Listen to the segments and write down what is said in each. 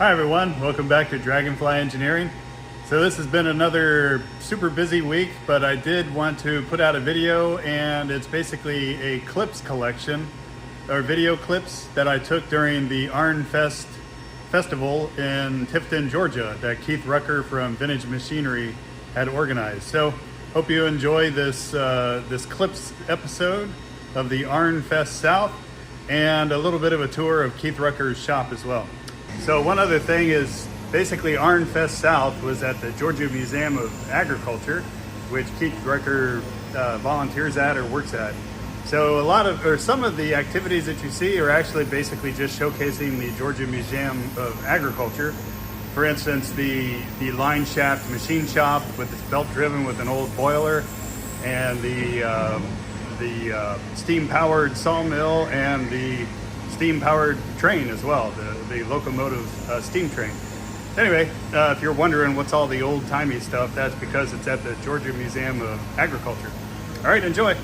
Hi everyone, welcome back to Dragonfly Engineering. So this has been another super busy week, but I did want to put out a video, and it's basically a clips collection, or video clips that I took during the Arn Fest festival in Tifton, Georgia, that Keith Rucker from Vintage Machinery had organized. So hope you enjoy this, this clips episode of the Arn Fest South, and a little bit of a tour of Keith Rucker's shop as well. So one other thing is, basically Arn Fest South was at the Georgia Museum of Agriculture, which Keith Rucker volunteers at or works at. So a lot of, or some of the activities that you see are actually basically just showcasing the Georgia Museum of Agriculture. For instance, the line shaft machine shop with its belt driven with an old boiler, and the steam powered sawmill, and the steam powered train as well, the locomotive steam train. Anyway, if you're wondering what's all the old timey stuff, that's because it's at the Georgia Museum of Agriculture. All right, enjoy.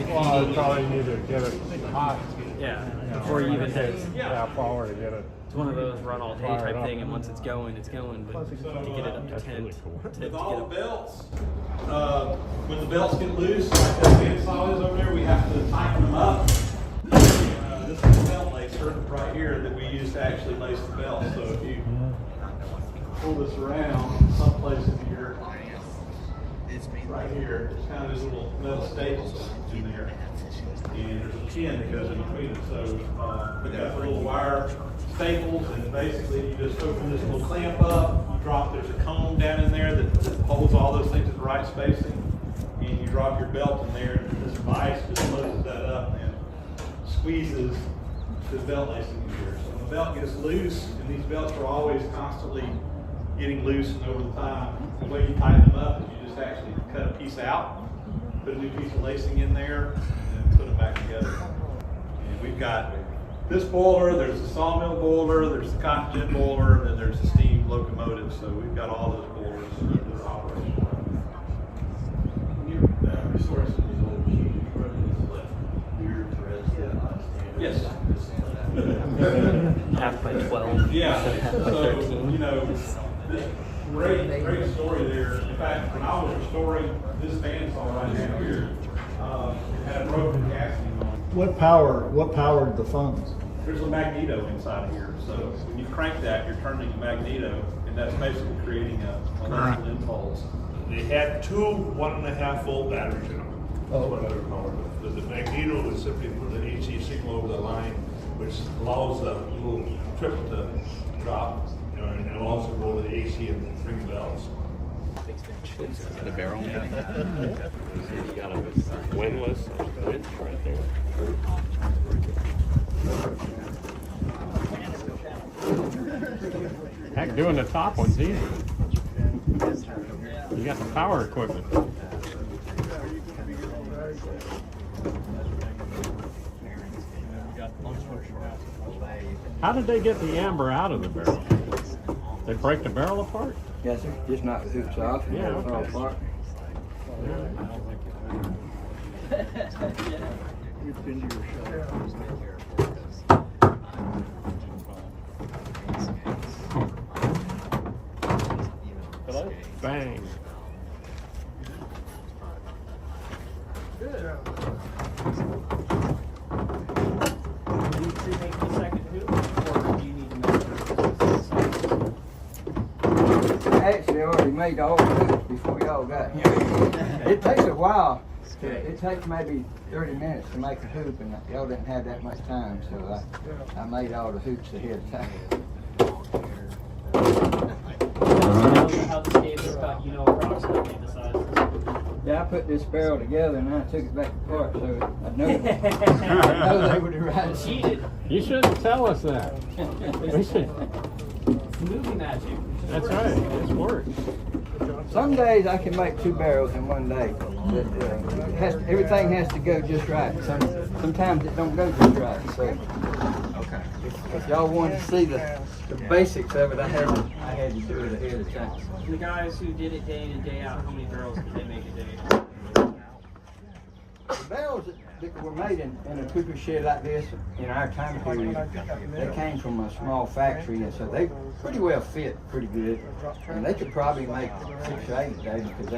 Well, you probably need to get it hot. Yeah, before you even hit. Yeah, power to get it. It's one of those run all day type thing, and once it's going, it's going. But to get it up to 10, really cool. With all the belts, when the belts get loose, like that bandsaw is over there, we have to tighten them up. This is a belt lacer right here that we use to actually lace the belt. So if you pull this around, someplace in here, right here, it's kind of this little metal staples in there. And there's a pin that goes in between them. So we've got the little wire staples, and basically you just open this little clamp up, you drop, there's a cone down in there that holds all those things at the right spacing, and you drop your belt in there, and this vise just closes that up and squeezes the belt lacing in here. So when the belt gets loose, and these belts are always constantly getting loose, and over the time, the way you tighten them up is you just actually cut a piece out, put a new piece of lacing in there, and put it back together. And we've got this boiler, there's the sawmill boiler, there's the cotton gin boiler, and then there's the steam locomotive. So we've got all those boilers that are operational. Yes. half by 12. Yeah. Half by So 13. you know, this great story there. In fact, when I was restoring this bandsaw right now here, it had a broken casting on. What powered the phones? There's a magneto inside here. So when you crank that, you're turning a magneto, and that's basically creating a electrical impulse. They had two 1.5 volt batteries in them. That's what they were powered with. The magneto is simply put an AC signal over the line, which allows the little trip to drop, and it'll also go to the AC and ring bells. The barrel. You got a windlass winch right there. Heck, doing the top one's easy. You got the power equipment. How did they get the amber out of the barrel? They break the barrel apart? Yes, sir. Just knock the hoops off and Yeah, it fall okay. apart. Hello? Bang. Actually, I already made all the hoops before y'all got here. It takes a while. It takes maybe 30 minutes to make a hoop, and y'all didn't have that much time, so I made all the hoops ahead of time. put this barrel together and I took it back apart, so I know, I know they were the right Cheated. You shouldn't tell us that. We should. It's movie magic. That's right. It's work. Some days I can make 2 barrels in one day. But, everything has to go just right. Sometimes it don't go just right. So if y'all want to see the basics of it, I had to do it ahead of time. The guys who did it day in and day out, how many barrels did they make a day? The barrels that were made in a cooker shed like this in our time period, they came from a small factory, and so they pretty well fit pretty good. And they could probably make 6 or 8 a day because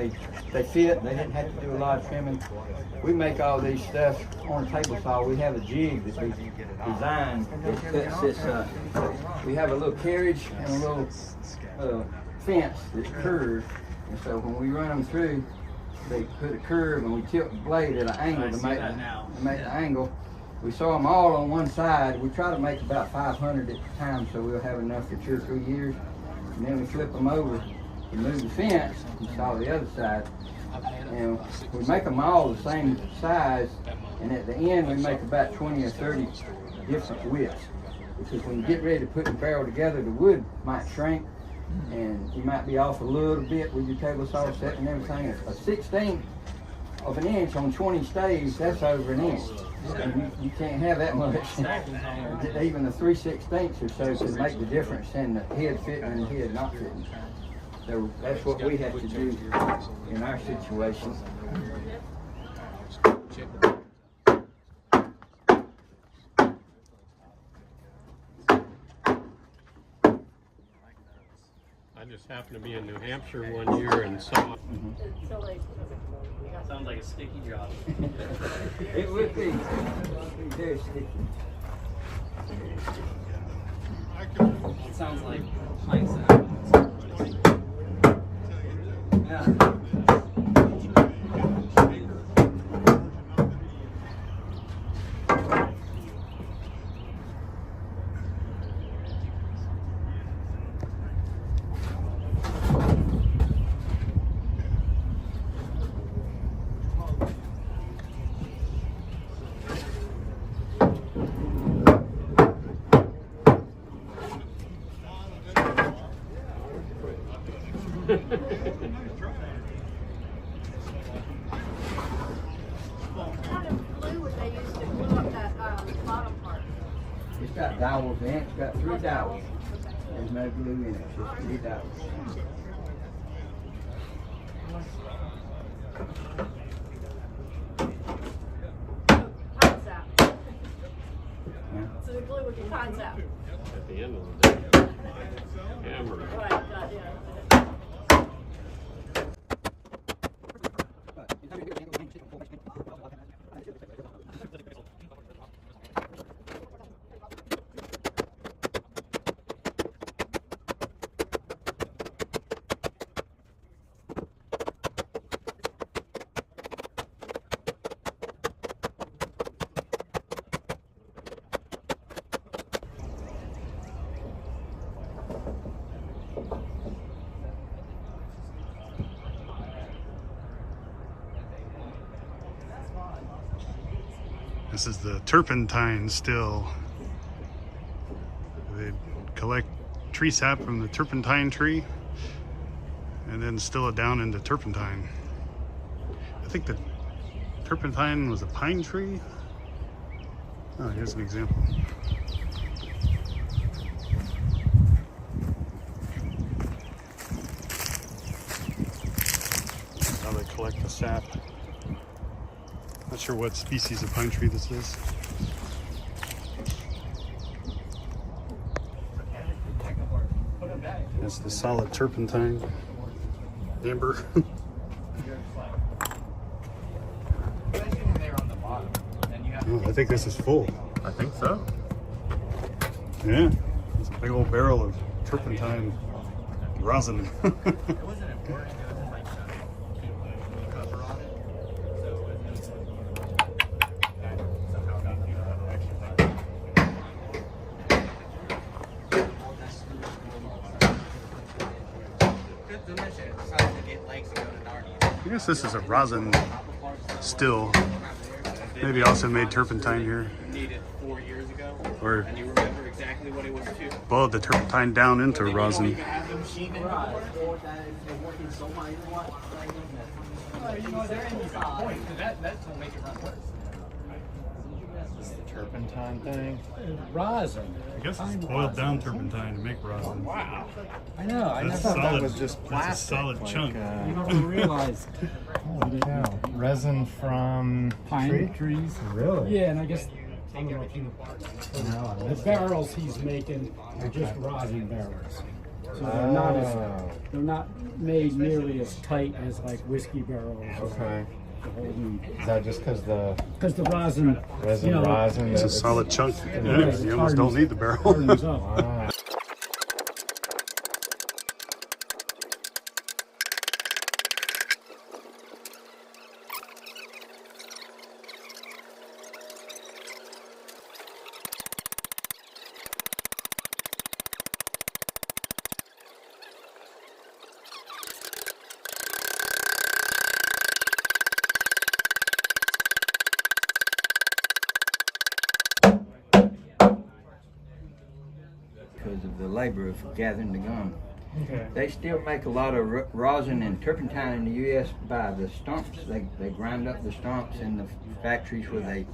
they fit. They didn't have to do a lot of trimming. We make all these stuff on a table saw. We have a jig that we designed that cuts this. We have a little carriage and a little fence that's curved, and so when we run them through, they put a curve and we tilt the blade at an angle to make the angle. We saw them all on one side. We try to make about 500 at a time so we'll have enough for 2 or 3 years. And then we flip them over to move the fence and saw the other side. And we make them all the same size, and at the end we make about 20 or 30 different widths. Because when you get ready to put the barrel together, the wood might shrink and you might be off a little bit with your table saw set and everything. A 1/16 of an inch on 20 staves, that's over an inch. And you can't have that much. Even a 3/16 or so could make the difference in the head fitting and the head not fitting. So that's what we have to do in our situation. I just happened to be in New Hampshire one year and saw. Sounds like a sticky job. It would be very sticky. It sounds like ice out. Yeah. It's got dowels in it. It's got 3 dowels. There's no glue in it. It's just 3 dowels. So the glue with your pines out. At the end of the day, hammer. Right, yeah. This is the Turpentine still. They collect tree sap from the turpentine tree and then distill it down into turpentine. I think the turpentine was a pine tree. Oh, here's an example. That's how they collect the sap. Not sure what species of pine tree this is. That's the solid turpentine. Amber. Oh, I think this is full. I think so. Yeah, it's a big old barrel of turpentine rosin. I guess this is a rosin still. Maybe also made turpentine here. Needed 4 years ago. Or, And you remember exactly what it was too. boiled the turpentine down into rosin. You have them machine anymore. You know, they're in the point, because that's gonna make it run worse. Turpentine thing. Rosin. I guess it's boiled down turpentine to make rosin. Wow. I know. I That's thought that solid. was just plastic. That's a solid like, chunk. You don't realize Holy cow. Resin from pine trees. Really? Yeah, and I guess I don't know if you, the barrels he's making are just rosin barrels. So they're not made nearly as tight as like whiskey barrels. Okay. The whole Is that just because the rosin, resin, you know, rosin? It's a solid chunk. yeah, Yeah, it you almost don't need the barrel. hardens up. Wow. Because of the labor of gathering the gum. Okay. They still make a lot of rosin and turpentine in the U.S. by the stumps. They grind up the stumps in the factories where they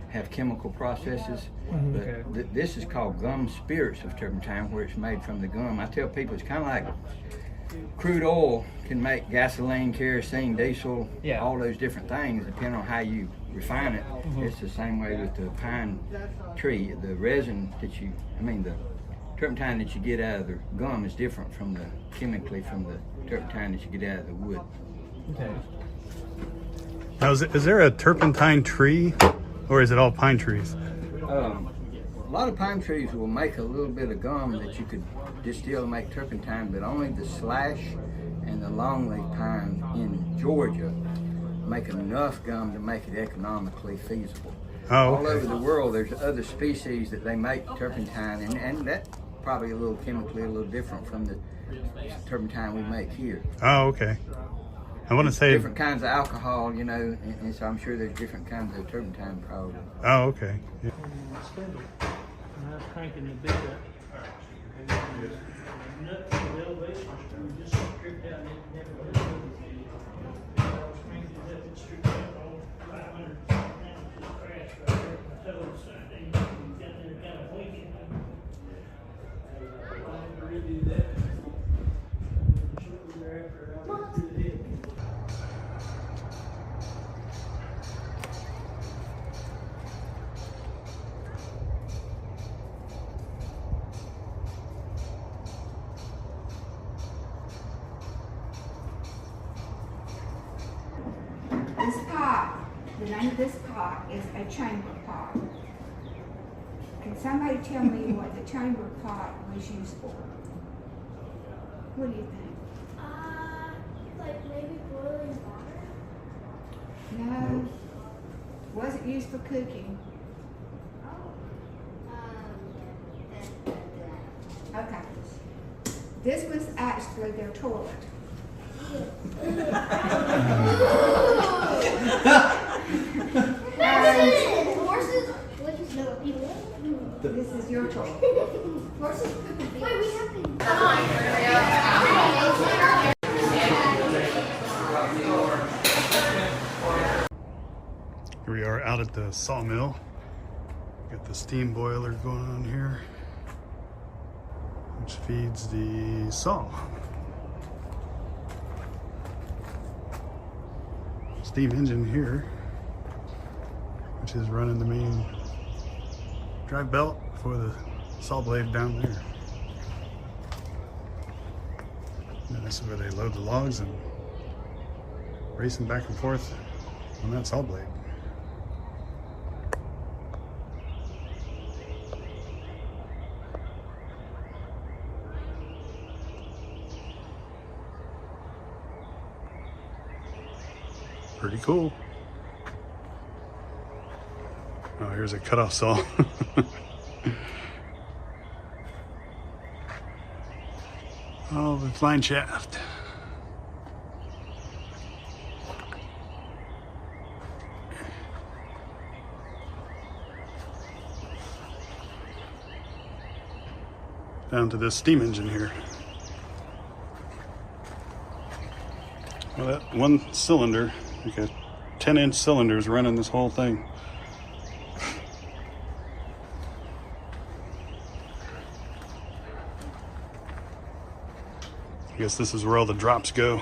have chemical processes. But this is called gum spirits of turpentine, where it's made from the gum. I tell people it's kind of like crude oil can make gasoline, kerosene, diesel, all those different things, depending on how you refine it. It's the same way with the pine tree. The resin that the turpentine that you get out of the gum is different from the chemically from the turpentine that you get out of the wood. Okay. Now, is there a turpentine tree, or is it all pine trees? A lot of pine trees will make a little bit of gum that you could distill and make turpentine, but only the slash and the longleaf pine in Georgia make enough gum to make it economically feasible. Oh, All okay. over the world, there's other species that they make turpentine, and that's probably a little chemically a little different from the turpentine we make here. Oh, okay. I want to say. Different kinds of alcohol, you know, and so I'm sure there's different kinds of turpentine probably. Oh, okay. Yeah. Cranking the big up. This pot, the name of this pot is a chamber pot. Can somebody tell me what the chamber pot was used for? What do you think? Like maybe boiling water? No, wasn't used for cooking. Okay. This was actually their toilet. Horses? What is no people? This is your toilet. Horses couldn't be. Wait, we have to. Here we are out at the sawmill. Got the steam boiler going on here, which feeds the saw. Steam engine here, which is running the main drive belt for the saw blade down there. And this is where they load the logs and racing back and forth on that saw blade. Pretty cool. Oh, here's a cutoff saw. Oh, the flying shaft. down to this steam engine here. Well, that one cylinder, like a 10-inch cylinder, is running this whole thing. I guess this is where all the drops go.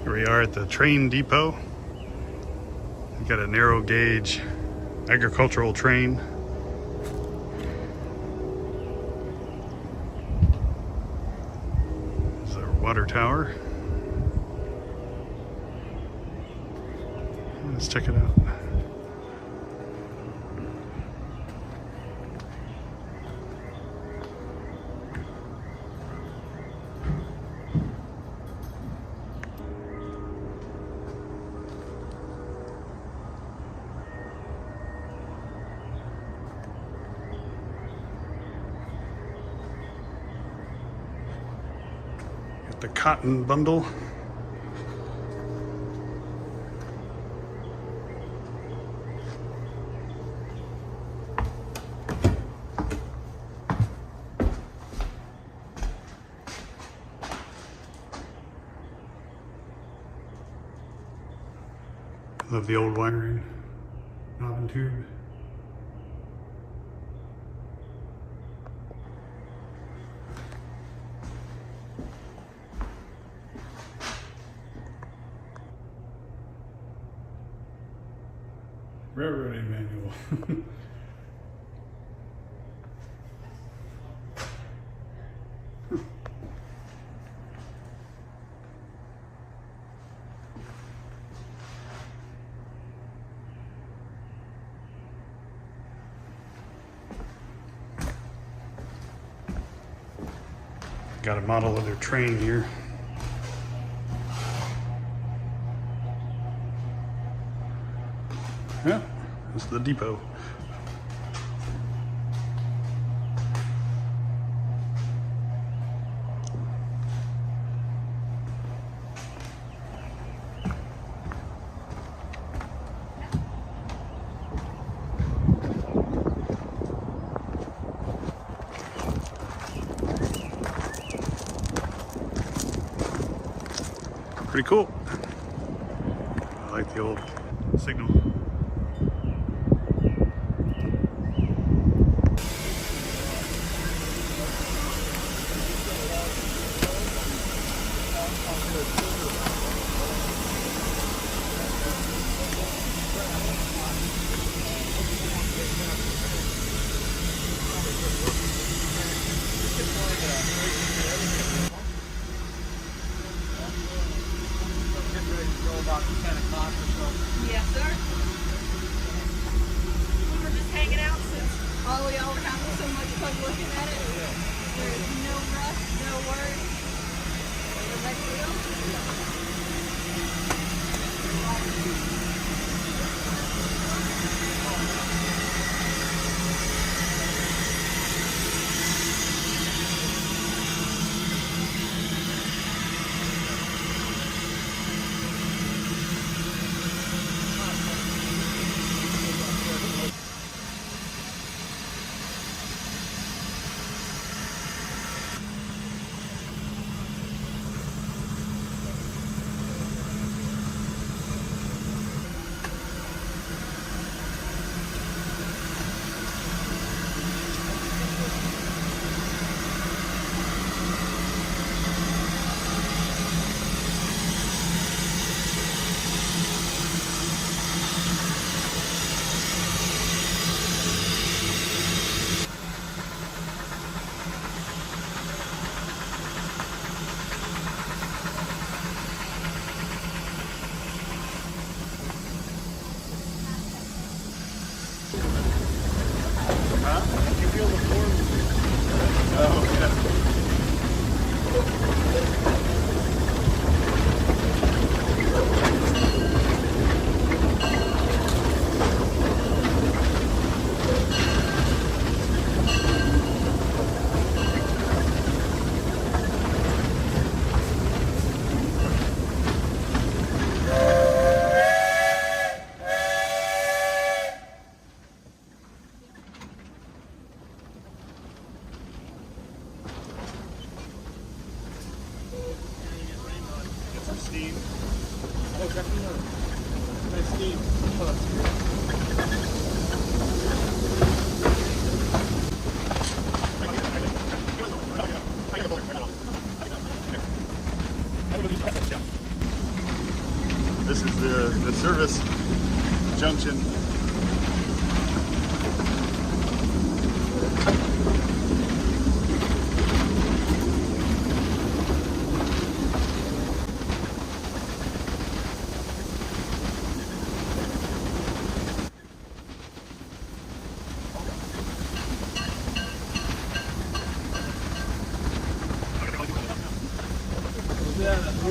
Here we are at the train depot. We've got a narrow gauge agricultural train. There's our water tower. Let's check it out. The cotton bundle. Love the old wiring, knob and tube. Railroading manual. Got a model of their train here. Yeah, this is the depot. Pretty cool. I like the old signal. Yes, sir. We were just hanging out since all of y'all were having so much fun looking at it. There's no rush, no worries. We're ready to go.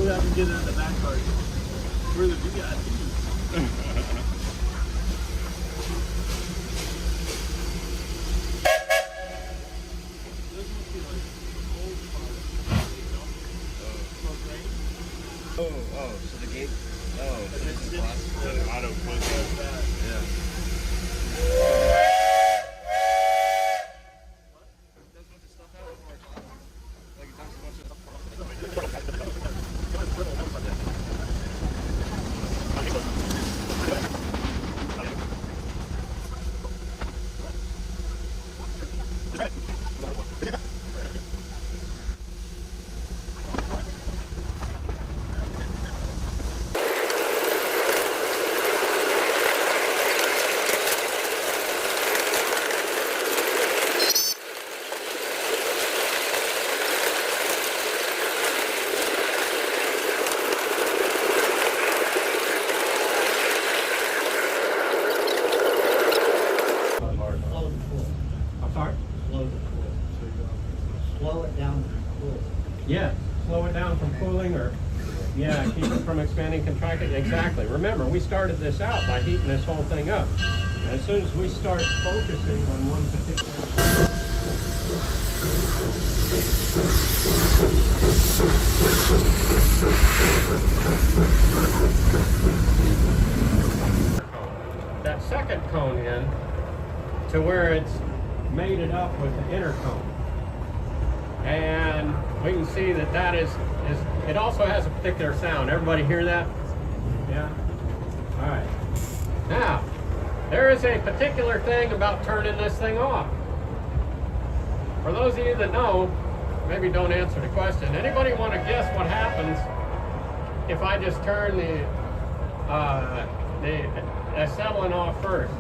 we have to get it in the back part. We're the VIPs. Oh, so the gate. Oh, so this is class. Auto close. Yeah. Slow it down. Yeah, slow it down from cooling or, yeah, keep it from expanding, contracting. Exactly. Remember, we started this out by heating this whole thing up. As soon as we start focusing on one particular... that second cone in to where it's mated up with the inner cone. And we can see that that is it also has a particular sound. Everybody hear that? Yeah? All right. Now, there is a particular thing about turning this thing off. For those of you that know, maybe don't answer the question. Anybody want to guess what happens if I just turn the acetylene off first?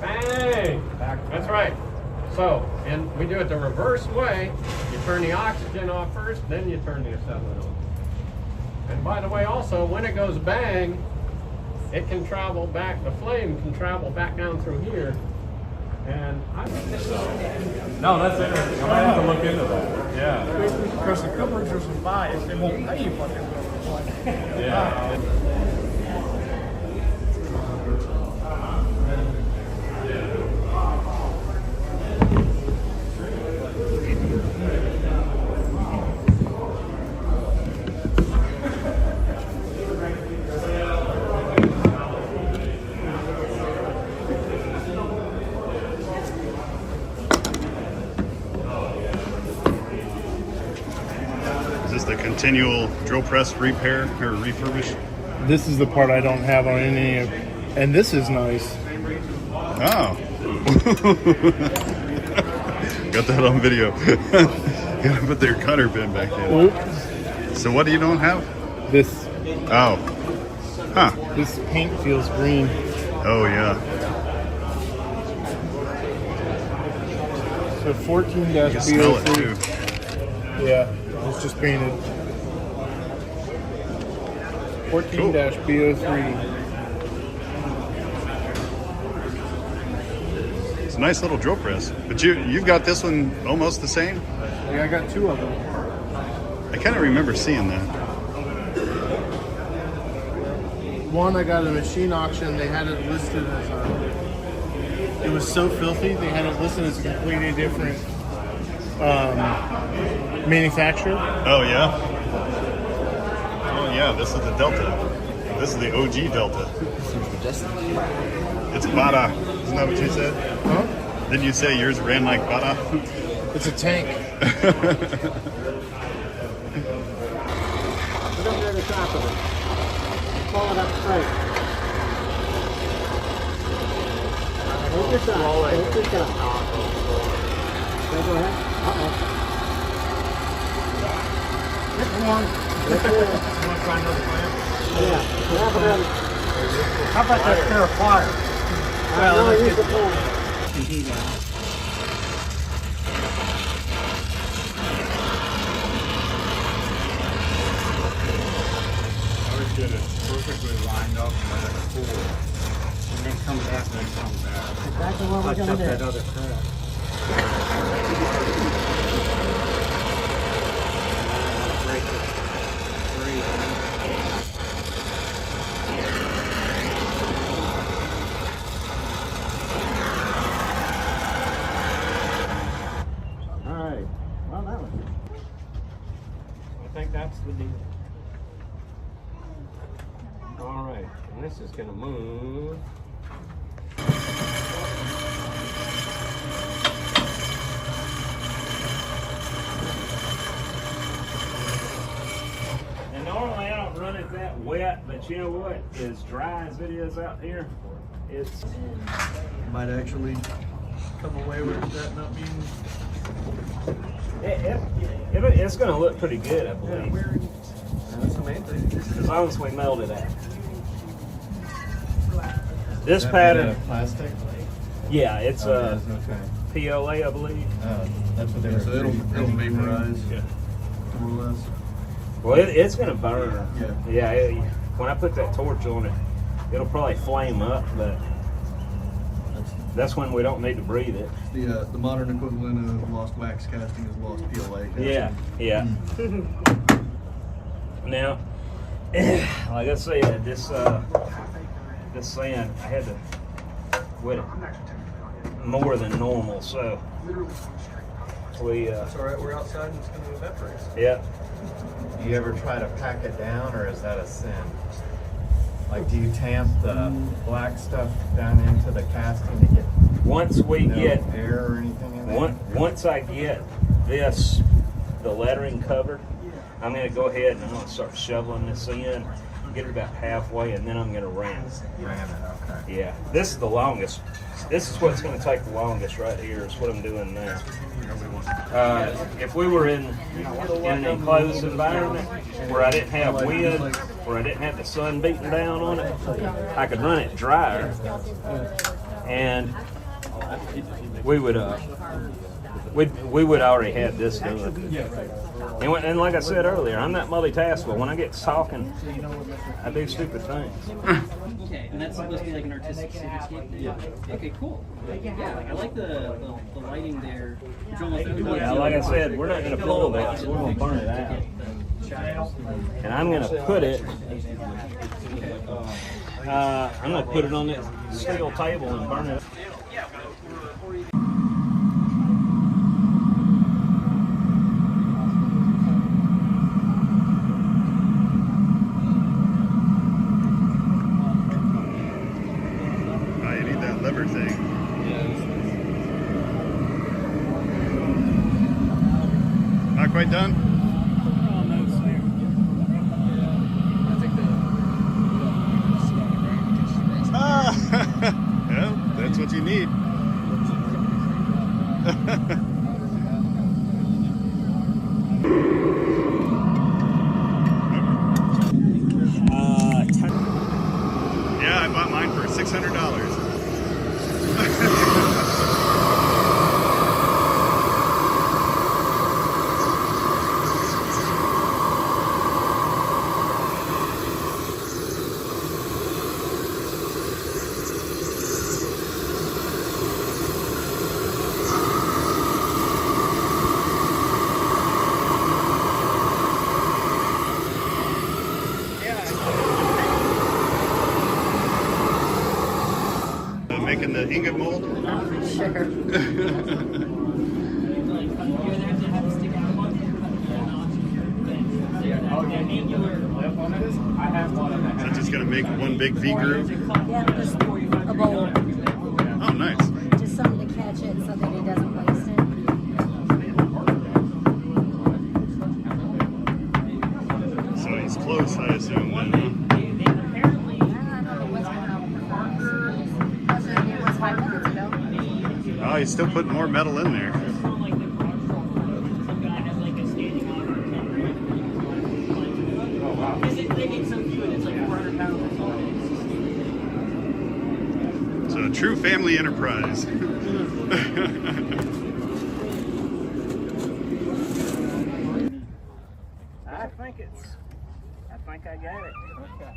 Bang! That's right. So, and we do it the reverse way. You turn the oxygen off first, then you turn the acetylene on. And by the way, also, when it goes bang, it can travel back, the flame can travel back down through here. And No, that's interesting. I might have to look into that. Yeah. Because the coverage are some bias, they won't pay you what they're going to play. Yeah. The continual drill press repair or refurbish. This is the part I don't have on any of, and this is nice. Oh. Got that on video. Gotta put their cutter pin back in. Oops. So what do you don't have? This. Oh. Huh. This paint feels green. Oh yeah. So 14-BO3. You can smell it too. Yeah. It's just painted. 14-BO3. It's a nice little drill press. But you've got this one almost the same? Yeah, I got two of them. I kind of remember seeing that. One I got at a machine auction. They had it listed as it was so filthy. They had it listed as a completely different manufacturer. Oh yeah. Oh yeah. This is the Delta. This is the OG Delta. It's Bada. Isn't that what you said? Huh? Didn't you say yours ran like Bada? It's a tank. Put up near the top of it. Pull it up straight. Hold your side. Hold your side. Okay, go ahead. Uh-oh. Come on. You want to try another plant? Yeah. How about that pair of pliers? Well, let's use the plant. I would get it perfectly lined up and let it cool. And then come back and then come back. Exactly what we're going to do. That other crap. gonna move. And normally I don't run it that wet, but you know what? As dry as it is out here, it's Might actually come away with that not being. it's gonna look pretty good, I believe. That's the main thing. As long as we meld it out. This pattern, Plastic. yeah, it's Okay. PLA, I believe. That's what they were. So it'll vaporize. Yeah. More or less. Well, it's gonna burn. Yeah. Yeah. When I put that torch on it, it'll probably flame up, but that's when we don't need to breathe it. The modern equivalent of lost wax casting is lost PLA casting. Yeah. Yeah. Now, like I said, this sand, I had to wet it more than normal, so we. It's all right. We're outside and it's going to evaporate. Yeah. Do you ever try to pack it down, or is that a sin? Like, do you tamp the black stuff down into the casting to get Once we get air or anything in there? Once I get the lettering covered, I'm going to go ahead and I'm going to start shoveling this in, get it about halfway, and then I'm going to ram it. Ram it, okay. Yeah, this is the longest. This is what's going to take the longest right here. Is what I'm doing now. If we were in an enclosed environment where I didn't have wind, where I didn't have the sun beating down on it, I could run it drier, and we would already have this done. And like I said earlier, I'm not multitaskable. When I get talking, I do stupid things. Okay, and that's supposed to be like an artistic cityscape? Yeah. Okay, cool. Yeah, like I like the lighting there. Yeah, like I said, we're not going to pull that, so we're going to burn it out. And I'm going to put it, on that steel table and burn it. Lever thing. Not quite done? Well, that's what you need. Yeah, I bought mine for $600. Making the ingot mold? Sure. So just gonna make one big V groove? Yeah, just a bowl. Oh, nice. Just something to catch it so that it doesn't waste it. So he's close, I assume, then. Oh, he's still putting more metal in there. So a true family enterprise. I think I got it. Okay.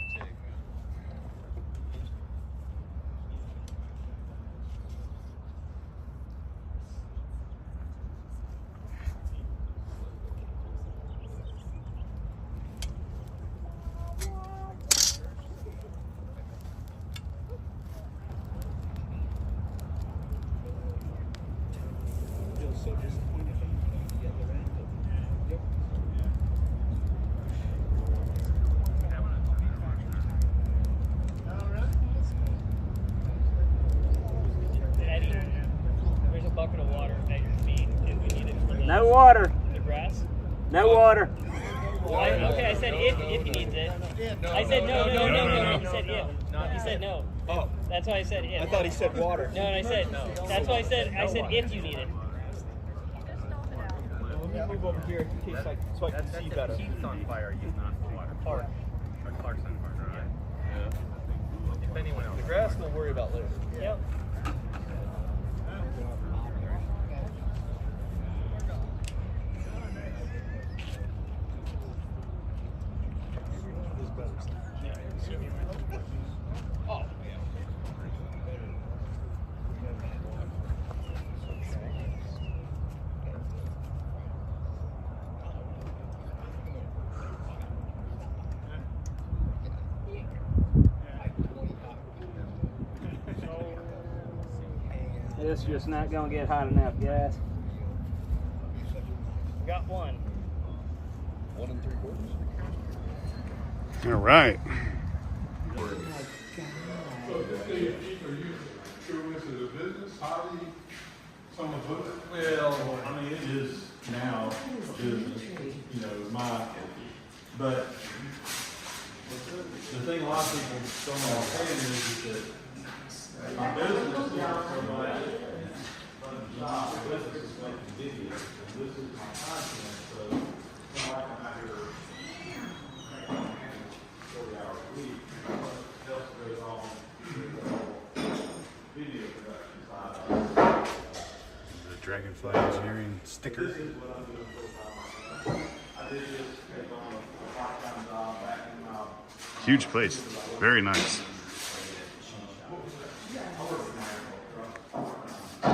No water. The grass? No water. Okay, I said if he needs it. I said no. He said if. He said no. Oh. That's why I said if. I thought he said water. No, I said no. That's why I said if you need it. Let me move over here in case so I can see better. Keith's on fire, he's not water. Clark. Clark's on fire, right? Yeah. If anyone else. The grass we'll worry about later. Yep. It's just not gonna get hot enough, guys. Got one. 1 3/4. All right. Well, I mean, it is now business, you know, but the thing a lot of people don't understand is that my business is so much job, business is making videos, and this is my content, so it's not like I'm out here 40 hours a week. What else goes on video production side of it. The Dragonfly Engineering sticker. This is what I'm doing full time. I did just take on a part-time job back in my Huge place. Very nice.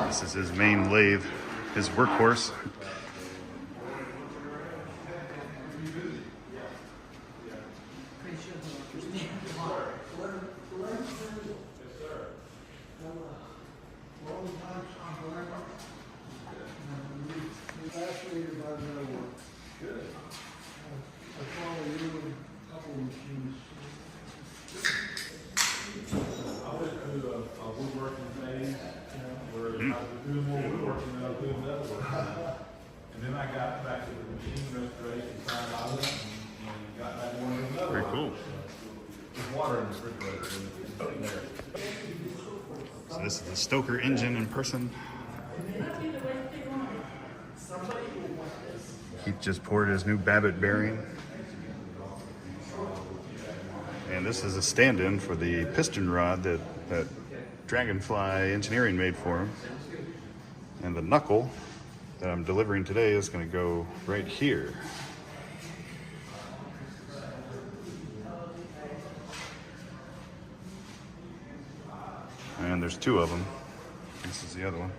This is his main lathe, his workhorse. Very cool. So this is the Stoker engine in person. Keith just poured his new Babbitt bearing. And this is a stand-in for the piston rod that Dragonfly Engineering made for him. And the knuckle that I'm delivering today is going to go right here. And there's two of them. This is the other one.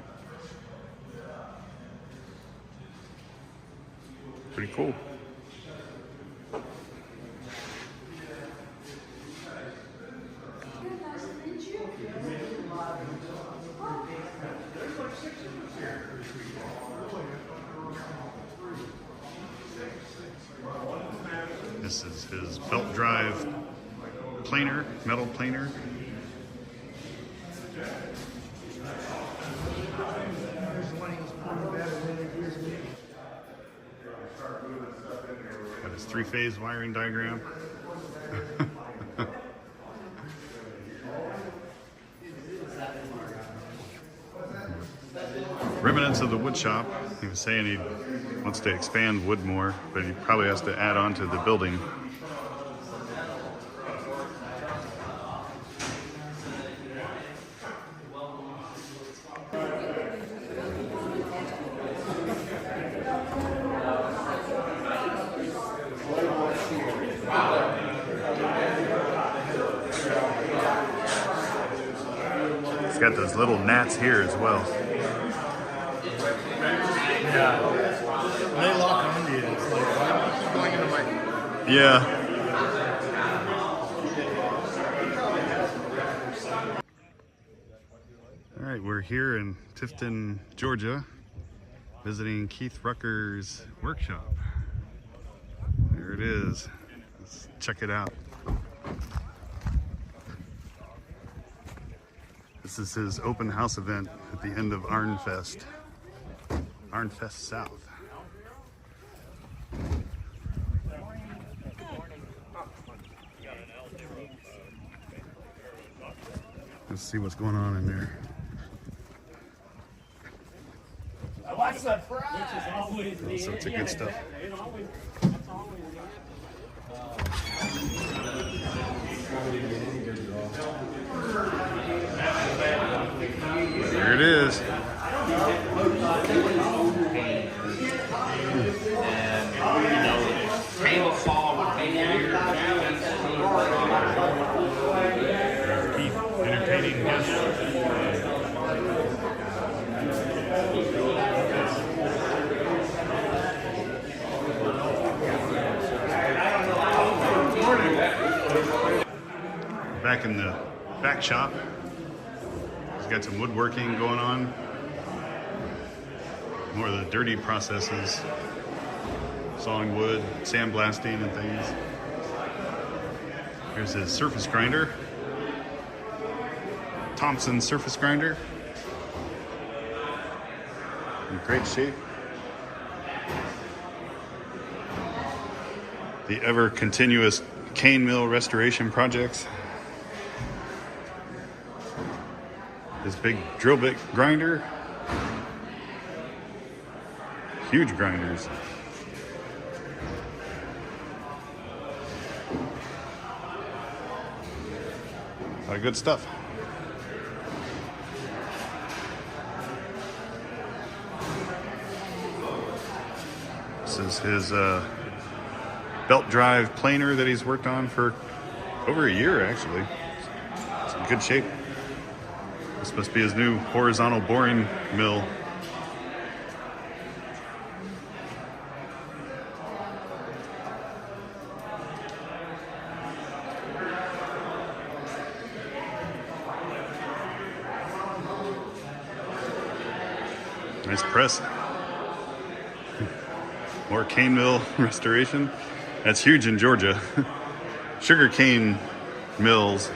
Pretty cool. This is his belt drive planer, metal planer. Got his three-phase wiring diagram. Remnants of the wood shop. He was saying he wants to expand wood more, but he probably has to add on to the building. It's got those little gnats here as well. Yeah. They lock onto you. It's like, why am I keep going into my... Yeah. All right, we're here in Tifton, Georgia, visiting Keith Rucker's workshop. There it is. Let's check it out. This is his open house event at the end of Arnfest. Arn Fest South. Let's see what's going on in there. What's the prize? Which is always All sorts of good stuff. There it is. Keith entertaining guests. Back in the back shop. He's got some woodworking going on. More of the dirty processes. Sawing wood, sandblasting and things. Here's his surface grinder. Thompson surface grinder. In great shape. The ever continuous cane mill restoration projects. This big drill bit grinder. Huge grinders. A lot of good stuff. This is his belt drive planer that he's worked on for over a year, actually. It's in good shape. This must be his new horizontal boring mill. Nice press. More cane mill restoration. That's huge in Georgia. Sugar cane mills.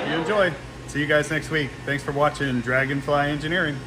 You enjoy. See you guys next week. Thanks for watching Dragonfly Engineering.